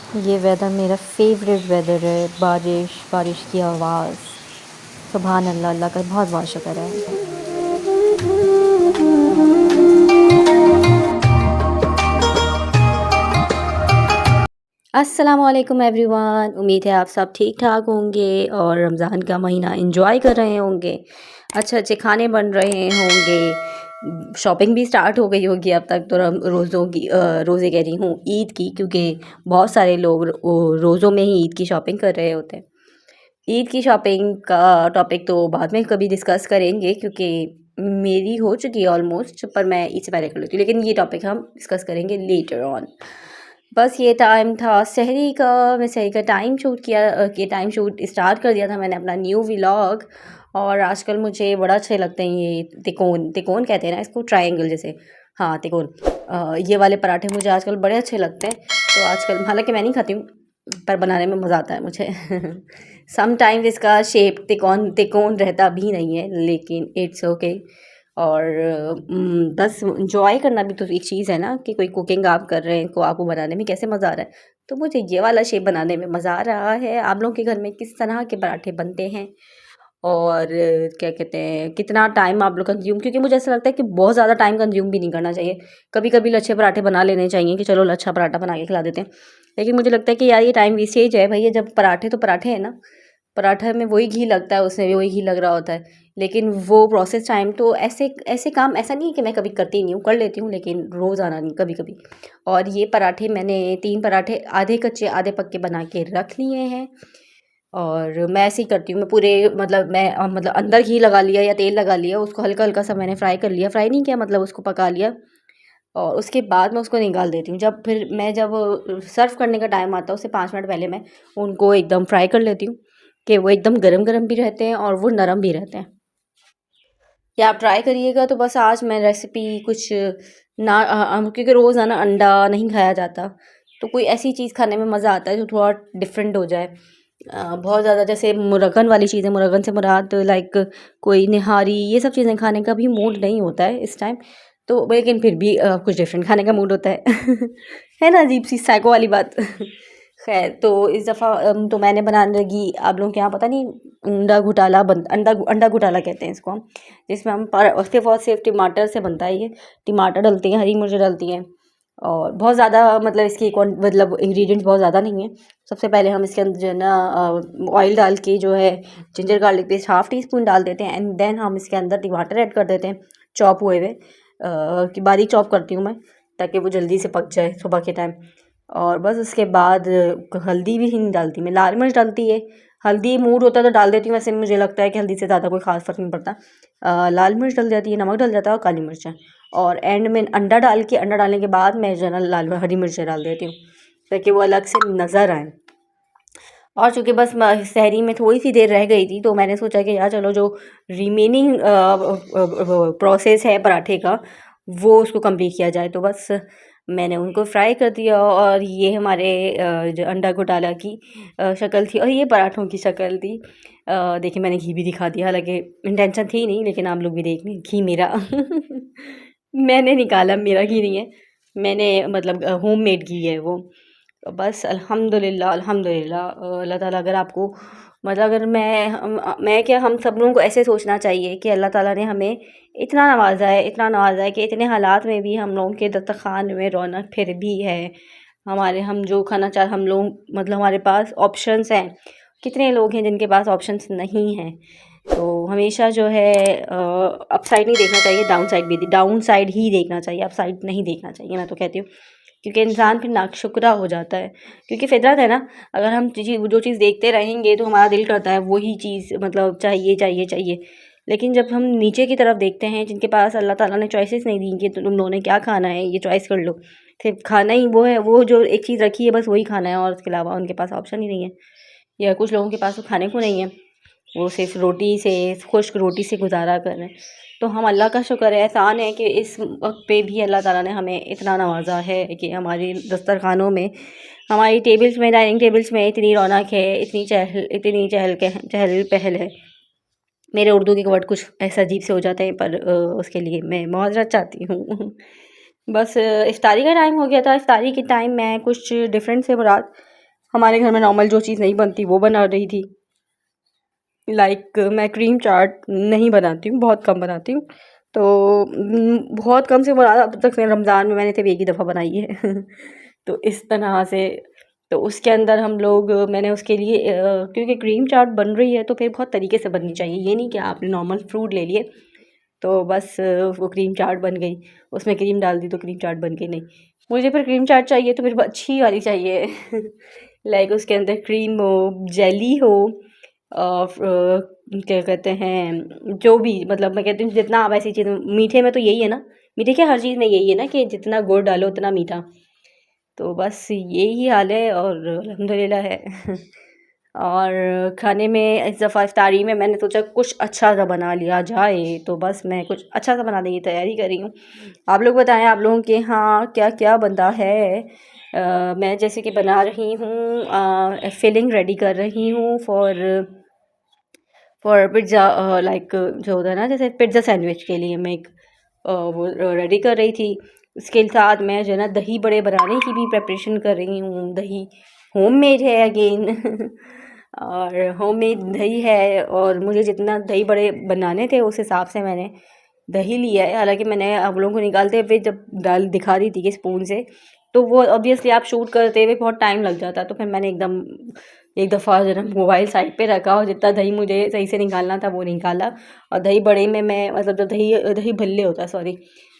ये वेदर मेरा favourite weather है। बारिश बारिश की आवाज़, सुभान अल्लाह, अल्लाह का बहुत बहुत शुक्र है। अस्सलाम वालेकुम एवरीवन, उम्मीद है आप सब ठीक ठाक होंगे और रमज़ान का महीना एंजॉय कर रहे होंगे। अच्छे अच्छे खाने बन रहे होंगे, शॉपिंग भी स्टार्ट हो गई होगी अब तक तो। रोज़ों की रोज़े कह रही हूँ, ईद की, क्योंकि बहुत सारे लोग रोज़ों में ही ईद की शॉपिंग कर रहे होते हैं। ईद की शॉपिंग का टॉपिक तो बाद में कभी डिस्कस करेंगे, क्योंकि मेरी हो चुकी है ऑलमोस्ट, पर मैं इससे पहले कर लेती हूँ, लेकिन ये टॉपिक हम डिस्कस करेंगे लेटर ऑन। बस ये टाइम था सहरी का। मैं सहरी का टाइम शूट किया, ये टाइम शूट स्टार्ट कर दिया था मैंने अपना न्यू व्लॉग। और आजकल मुझे बड़ा अच्छे लगते हैं ये तिकोन तिकोन कहते हैं ना इसको, ट्रायंगल जैसे। हाँ, तिकोन। ये वाले पराठे मुझे आजकल बड़े अच्छे लगते हैं। तो आजकल हालांकि मैं नहीं खाती हूँ, पर बनाने में मज़ा आता है मुझे। समटाइम्स इसका शेप तिकोन तिकोन रहता भी नहीं है, लेकिन इट्स ओके। और बस इंजॉय करना भी तो एक चीज़ है ना, कि कोई कुकिंग आप कर रहे हैं को आपको बनाने में कैसे मज़ा आ रहा है। तो मुझे ये वाला शेप बनाने में मज़ा आ रहा है। आप लोगों के घर में किस तरह के पराठे बनते हैं, और क्या कहते हैं, कितना टाइम आप लोग कंज्यूम, क्योंकि मुझे ऐसा लगता है कि बहुत ज़्यादा टाइम कंज्यूम भी नहीं करना चाहिए। कभी कभी लच्छे पराठे बना लेने चाहिए, कि चलो लच्छा पराठा बना के खिला देते हैं। लेकिन मुझे लगता है कि यार ये टाइम वेस्टेज है भैया। जब पराठे तो पराठे हैं ना, पराठा में वही घी लगता है, उसमें भी वही घी लग रहा होता है। लेकिन वो प्रोसेस टाइम तो ऐसे ऐसे काम, ऐसा नहीं है कि मैं कभी करती नहीं हूँ, कर लेती हूँ, लेकिन रोज़ाना नहीं, कभी कभी। और ये पराठे मैंने 3 पराठे आधे कच्चे आधे पक्के बना के रख लिए हैं। और मैं ऐसे ही करती हूँ, मैं पूरे मतलब मैं मतलब अंदर घी लगा लिया या तेल लगा लिया, उसको हल्का हल्का सा मैंने फ्राई कर लिया, फ्राई नहीं किया मतलब उसको पका लिया। और उसके बाद मैं उसको निकाल देती हूँ। जब सर्व करने का टाइम आता है, उससे 5 मिनट पहले मैं उनको एकदम फ्राई कर लेती हूँ, कि वो एकदम गरम गरम भी रहते हैं और वो नरम भी रहते हैं। या आप ट्राई करिएगा। तो बस आज मैं रेसिपी कुछ ना, क्योंकि रोज़ाना अंडा नहीं खाया जाता, तो कोई ऐसी चीज़ खाने में मज़ा आता है जो थोड़ा डिफरेंट हो जाए। बहुत ज़्यादा जैसे मुरगन वाली चीज़ें, मुरगन से मुराद लाइक कोई निहारी, ये सब चीज़ें खाने का भी मूड नहीं होता है इस टाइम। तो लेकिन फिर भी कुछ डिफरेंट खाने का मूड होता है। है ना, अजीब सी साइको वाली बात। खैर, तो इस दफ़ा तो मैंने बनाने लगी, आप लोगों के यहाँ पता नहीं, अंडा घुटाला कहते हैं इसको हम। जिसमें हम सिर्फ और सिर्फ टमाटर से बनता है ये। टमाटर डलती हैं, हरी मिर्च डलती हैं, और बहुत ज़्यादा मतलब इसकी मतलब इंग्रेडिएंट्स बहुत ज़्यादा नहीं है। सबसे पहले हम इसके अंदर जो है ना, ऑयल डाल के जो है ginger garlic paste half tea spoon डाल देते हैं, एंड देन हम इसके अंदर टमाटर ऐड कर देते हैं, चॉप हुए हुए, कि बारीक चॉप करती हूँ मैं, ताकि वो जल्दी से पक जाए सुबह के टाइम। और बस उसके बाद हल्दी भी नहीं डालती मैं, लाल मिर्च डलती है। हल्दी मूड होता है तो डाल देती हूँ, वैसे मुझे लगता है कि हल्दी से ज़्यादा कोई ख़ास फ़र्क नहीं पड़ता। लाल मिर्च डल जाती है, नमक डल जाता है और काली मिर्च। और एंड में अंडा डालने के बाद मैं जो है ना लाल हरी मिर्च डाल देती हूँ, ताकि वो अलग से नज़र आए। और चूँकि बस सहरी में थोड़ी सी देर रह गई थी, तो मैंने सोचा कि यार चलो, जो रिमेनिंग प्रोसेस है पराठे का, वो उसको कंप्लीट किया जाए। तो बस मैंने उनको फ्राई कर दिया, और ये हमारे जो अंडा घोटाला की शक्ल थी, और ये पराठों की शक्ल थी। देखिए, मैंने घी भी दिखा दिया, हालांकि इंटेंशन थी नहीं, लेकिन आप लोग भी देख लें, घी मेरा मैंने निकाला, मेरा घी नहीं है, मैंने मतलब होममेड घी है वो। तो बस अल्हम्दुलिल्लाह अल्हम्दुलिल्लाह। अल्लाह ताला अगर आपको मतलब, अगर मैं क्या, हम सब लोगों को ऐसे सोचना चाहिए कि अल्लाह ताला ने हमें इतना नवाज़ा है कि इतने हालात में भी हम लोगों के दस्तरख़्वान में रौनक फिर भी है। हम जो खाना चाह हम लोग मतलब हमारे पास ऑप्शंस हैं। कितने लोग हैं जिनके पास ऑप्शंस नहीं हैं। तो हमेशा जो है अपसाइड नहीं देखना चाहिए, डाउन साइड ही देखना चाहिए, अपसाइड नहीं देखना चाहिए, मैं तो कहती हूँ। क्योंकि इंसान फिर नाशुक्रा हो जाता है, क्योंकि फितरत है ना। अगर हम जो चीज़ देखते रहेंगे तो हमारा दिल करता है वही चीज़ मतलब चाहिए चाहिए चाहिए। लेकिन जब हम नीचे की तरफ देखते हैं, जिनके पास अल्लाह ताला ने चॉइसेस नहीं दी कि तुम लोगों ने क्या खाना है, ये चॉइस कर लो, सिर्फ खाना ही वो है, वो जो एक चीज़ रखी है बस वही खाना है, और उसके अलावा उनके पास ऑप्शन ही नहीं है। या कुछ लोगों के पास तो खाने को नहीं है, वो सिर्फ खुश्क रोटी से गुजारा कर रहे हैं। तो हम अल्लाह का शुक्र है, एहसान है कि इस वक्त पे भी अल्लाह ताला ने हमें इतना नवाजा है कि हमारी दस्तरखानों में, हमारी टेबल्स में, डाइनिंग टेबल्स में इतनी रौनक है, इतनी चहल पहल है। मेरे उर्दू के वर्ड कुछ ऐसा अजीब से हो जाते हैं, पर उसके लिए मैं माज़रत चाहती हूँ। बस इफ्तारी का टाइम हो गया था। इफ्तारी के टाइम मैं कुछ डिफरेंट से मुराद हमारे घर में नॉर्मल जो चीज़ नहीं बनती वो बना रही थी। लाइक मैं क्रीम चाट नहीं बनाती हूँ, बहुत कम बनाती हूँ। तो बहुत कम से बना, अब तक रमज़ान में मैंने सिर्फ एक ही दफ़ा बनाई है तो इस तरह से, तो उसके अंदर हम लोग, मैंने उसके लिए क्योंकि क्रीम चाट बन रही है तो फिर बहुत तरीके से बननी चाहिए। ये नहीं कि आपने नॉर्मल फ्रूट ले लिए तो बस वो क्रीम चाट बन गई, उसमें क्रीम डाल दी तो क्रीम चाट बन गई, नहीं। मुझे फिर क्रीम चाट चाहिए तो फिर अच्छी वाली चाहिए लाइक उसके अंदर क्रीम हो, जेली हो, क्या कहते हैं, जो भी, मतलब मैं कहती हूँ जितना आप ऐसी चीज़, मीठे में तो यही है ना, मीठे क्या हर चीज़ में यही है ना कि जितना गुड़ डालो उतना मीठा। तो बस यही हाल है और अल्हम्दुलिल्लाह है और खाने में इस दफ़ा इफ्तारी में मैंने सोचा कुछ अच्छा सा बना लिया जाए, तो बस मैं कुछ अच्छा सा बनाने की तैयारी कर रही हूँ। आप लोग बताएं, आप लोगों के यहाँ क्या क्या बनता है। मैं जैसे कि बना रही हूँ, फिलिंग रेडी कर रही हूँ फॉर पिज़्ज़ा, लाइक जो होता है ना, जैसे पिज़्ज़ा सैंडविच के लिए मैं एक वो रेडी कर रही थी। उसके साथ मैं जो है ना दही बड़े बनाने की भी प्रिपरेशन कर रही हूँ। दही होममेड है अगेन और होममेड दही है, और मुझे जितना दही बड़े बनाने थे उस हिसाब से मैंने दही लिया है। हालांकि मैंने आप लोगों को निकालते हुए जब दाल दिखा रही थी कि स्पून से, तो वो ऑब्वियसली आप शूट करते हुए बहुत टाइम लग जाता, तो फिर मैंने एकदम एक दफ़ा जो है ना मोबाइल साइड पे रखा और जितना दही मुझे सही से निकालना था वो निकाला। और दही बड़े में मैं, मतलब जब दही दही भल्ले होता है, सॉरी,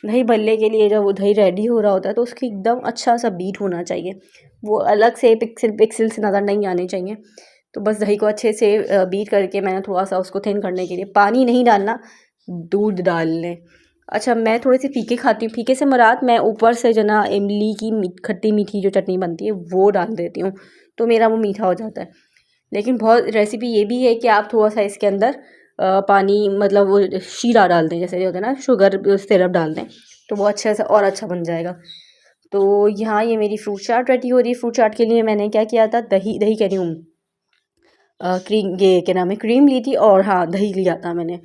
दही भल्ले के लिए जब वो दही रेडी हो रहा होता है तो उसकी एकदम अच्छा सा बीट होना चाहिए, वो अलग से पिक्सल से नज़र नहीं आने चाहिए। तो बस दही को अच्छे से बीट करके मैंने थोड़ा सा उसको थिन करने के लिए पानी नहीं डालना, दूध डाल लें। अच्छा, मैं थोड़ी सी फीके खाती हूँ, फीके से मुराद मैं ऊपर से जो ना इमली की खट्टी मीठी जो चटनी बनती है वो डाल देती हूँ, तो मेरा वो मीठा हो जाता है। लेकिन बहुत रेसिपी ये भी है कि आप थोड़ा सा इसके अंदर पानी, मतलब वो शीरा डाल दें, जैसे होता है ना शुगर सिरप डाल दें, तो वो अच्छे से और अच्छा बन जाएगा। तो यहाँ ये मेरी फ्रूट चाट रेडी हो रही है। फ्रूट चाट के लिए मैंने क्या किया था, दही कह रही हूँ, क्रीम, ये क्या नाम है, क्रीम ली थी, और हाँ दही लिया था मैंने।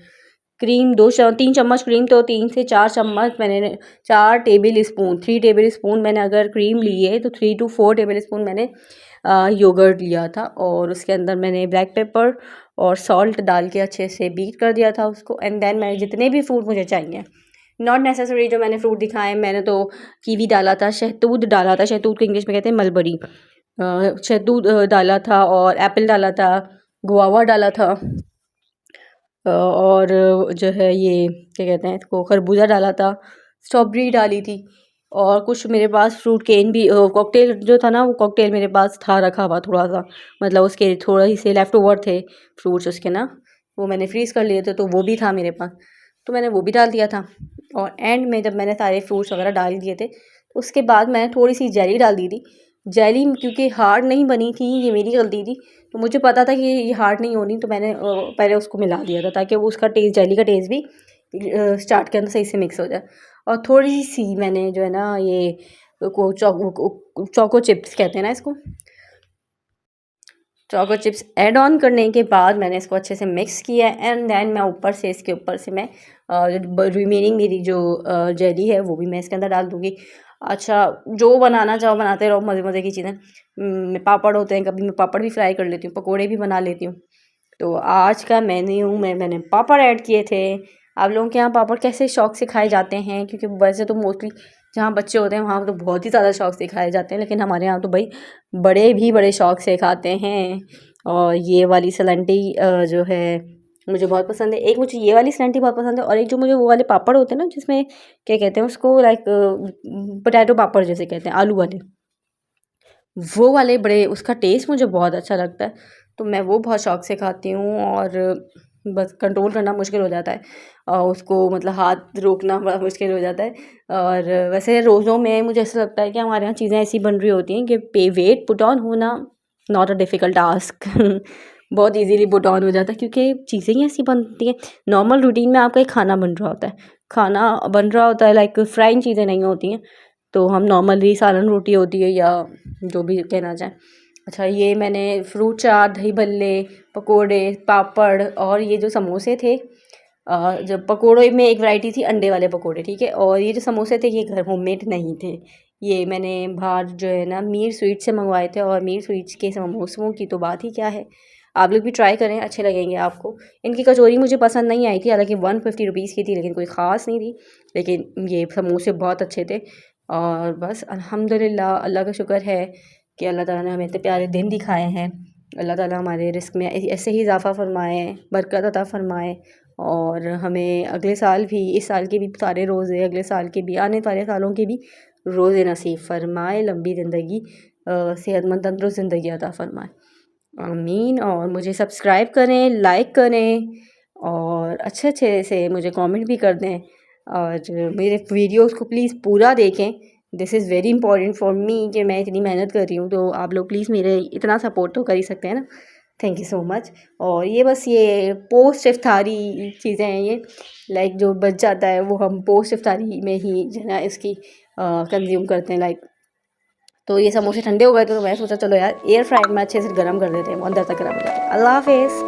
क्रीम 3 चम्मच क्रीम, तो 3 से 4 चम्मच मैंने, 4 टेबल स्पून, 3 टेबल स्पून मैंने अगर क्रीम ली है तो 3 to 4 टेबल स्पून मैंने योगर्ट लिया था, और उसके अंदर मैंने ब्लैक पेपर और सॉल्ट डाल के अच्छे से बीट कर दिया था उसको। एंड देन मैंने जितने भी फ्रूट मुझे चाहिए, नॉट नेसेसरी जो मैंने फ्रूट दिखाए, मैंने तो कीवी डाला था, शहतूत डाला था, शहतूत को इंग्लिश में कहते हैं मलबरी, शहतूत डाला था, और एप्पल डाला था, गुआवा डाला था, और जो है ये क्या कहते हैं इसको, खरबूजा डाला था, स्ट्रॉबेरी डाली थी, और कुछ मेरे पास फ्रूट केन भी, कॉकटेल जो था ना, वो कॉकटेल मेरे पास था रखा हुआ थोड़ा सा, मतलब उसके थोड़ा ही से लेफ़्ट ओवर थे फ्रूट्स उसके ना, वो मैंने फ्रीज़ कर लिए थे, तो वो भी था मेरे पास, तो मैंने वो भी डाल दिया था। और एंड में जब मैंने सारे फ्रूट्स वगैरह डाल दिए थे, उसके बाद मैंने थोड़ी सी जेली डाल दी थी। जेली क्योंकि हार्ड नहीं बनी थी, ये मेरी गलती थी, तो मुझे पता था कि ये हार्ड नहीं होनी, तो मैंने पहले उसको मिला दिया था ताकि वो उसका टेस्ट, जेली का टेस्ट भी चाट के अंदर सही से मिक्स हो जाए। और थोड़ी सी मैंने जो है ना ये चोको चिप्स कहते हैं ना इसको, चोको चिप्स ऐड ऑन करने के बाद मैंने इसको अच्छे से मिक्स किया, एंड देन मैं ऊपर से, इसके ऊपर से मैं रिमेनिंग मेरी जो जेली है वो भी मैं इसके अंदर डाल दूँगी। अच्छा, जो बनाना चाहो बनाते रहो, मज़े मज़े की चीज़ें। पापड़ होते हैं, कभी मैं पापड़ भी फ्राई कर लेती हूँ, पकोड़े भी बना लेती हूँ। तो आज का मेन्यू में मैंने पापड़ ऐड किए थे। आप लोगों के यहाँ पापड़ कैसे शौक़ से खाए जाते हैं? क्योंकि वैसे तो मोस्टली जहाँ बच्चे होते हैं वहाँ तो बहुत ही ज़्यादा शौक़ से खाए जाते हैं, लेकिन हमारे यहाँ तो भाई बड़े भी बड़े शौक़ से खाते हैं। और ये वाली सलंटी जो है मुझे बहुत पसंद है। एक मुझे ये वाली सलंटी बहुत पसंद है, और एक जो मुझे वो वाले पापड़ होते हैं ना, जिसमें क्या कहते हैं उसको, लाइक पोटैटो पापड़ जैसे कहते हैं, आलू वाले, वो वाले बड़े, उसका टेस्ट मुझे बहुत अच्छा लगता है, तो मैं वो बहुत शौक़ से खाती हूँ। और बस कंट्रोल करना मुश्किल हो जाता है, और उसको मतलब हाथ रोकना बड़ा मुश्किल हो जाता है। और वैसे रोज़ों में मुझे ऐसा लगता है कि हमारे यहाँ चीज़ें ऐसी बन रही होती हैं कि वेट पुट ऑन होना नॉट अ डिफ़िकल्ट टास्क बहुत इजीली पुट ऑन हो जाता है, क्योंकि चीज़ें ही ऐसी बनती हैं। नॉर्मल रूटीन में आपका एक खाना बन रहा होता है, खाना बन रहा होता है, लाइक फ्राइंग चीज़ें नहीं होती हैं, तो हम नॉर्मली सालन रोटी होती है या जो भी कहना चाहें। अच्छा, ये मैंने फ्रूट चाट, दही भल्ले, पकोड़े, पापड़, और ये जो समोसे थे, जब पकोड़े में एक वैरायटी थी अंडे वाले पकोड़े, ठीक है, और ये जो समोसे थे ये घर होममेड नहीं थे, ये मैंने बाहर जो है ना मीर स्वीट से मंगवाए थे, और मीर स्वीट्स के समोसों की तो बात ही क्या है। आप लोग भी ट्राई करें, अच्छे लगेंगे आपको। इनकी कचौरी मुझे पसंद नहीं आई थी, हालांकि 150 रुपीज़ की थी, लेकिन कोई ख़ास नहीं थी। लेकिन ये समोसे बहुत अच्छे थे। और बस अल्हम्दुलिल्लाह, अल्लाह का शुक्र है कि अल्लाह ताला ने हमें इतने प्यारे दिन दिखाए हैं। अल्लाह ताला हमारे रिस्क में ऐसे ही इजाफ़ा फरमाए, बरकत अता फरमाए, और हमें अगले साल भी, इस साल के भी सारे रोज़े, अगले साल के भी, आने वाले सालों के भी रोज़े नसीब फरमाए, लंबी ज़िंदगी, सेहतमंद तंदुरुस्त ज़िंदगी अता फरमाए, आमीन। और मुझे सब्सक्राइब करें, लाइक करें, और अच्छे अच्छे से मुझे कमेंट भी कर दें, और मेरे वीडियोस को प्लीज़ पूरा देखें। This is very important for me कि मैं इतनी मेहनत कर रही हूँ, तो आप लोग प्लीज़ मेरे इतना सपोर्ट तो कर ही सकते हैं ना। Thank you so much. और ये बस ये पोस्ट इफ्तारी चीज़ें हैं ये, लाइक जो बच जाता है वो हम पोस्ट इफ्तारी में ही जो है ना इसकी कंज्यूम करते हैं लाइक। तो ये समोसे ठंडे हो गए थे, तो मैं सोचा चलो यार एयर फ्रायर में अच्छे से गर्म कर देते हैं, अंदर तक गर्म हो जाते हैं। अल्लाह हाफ़िज़।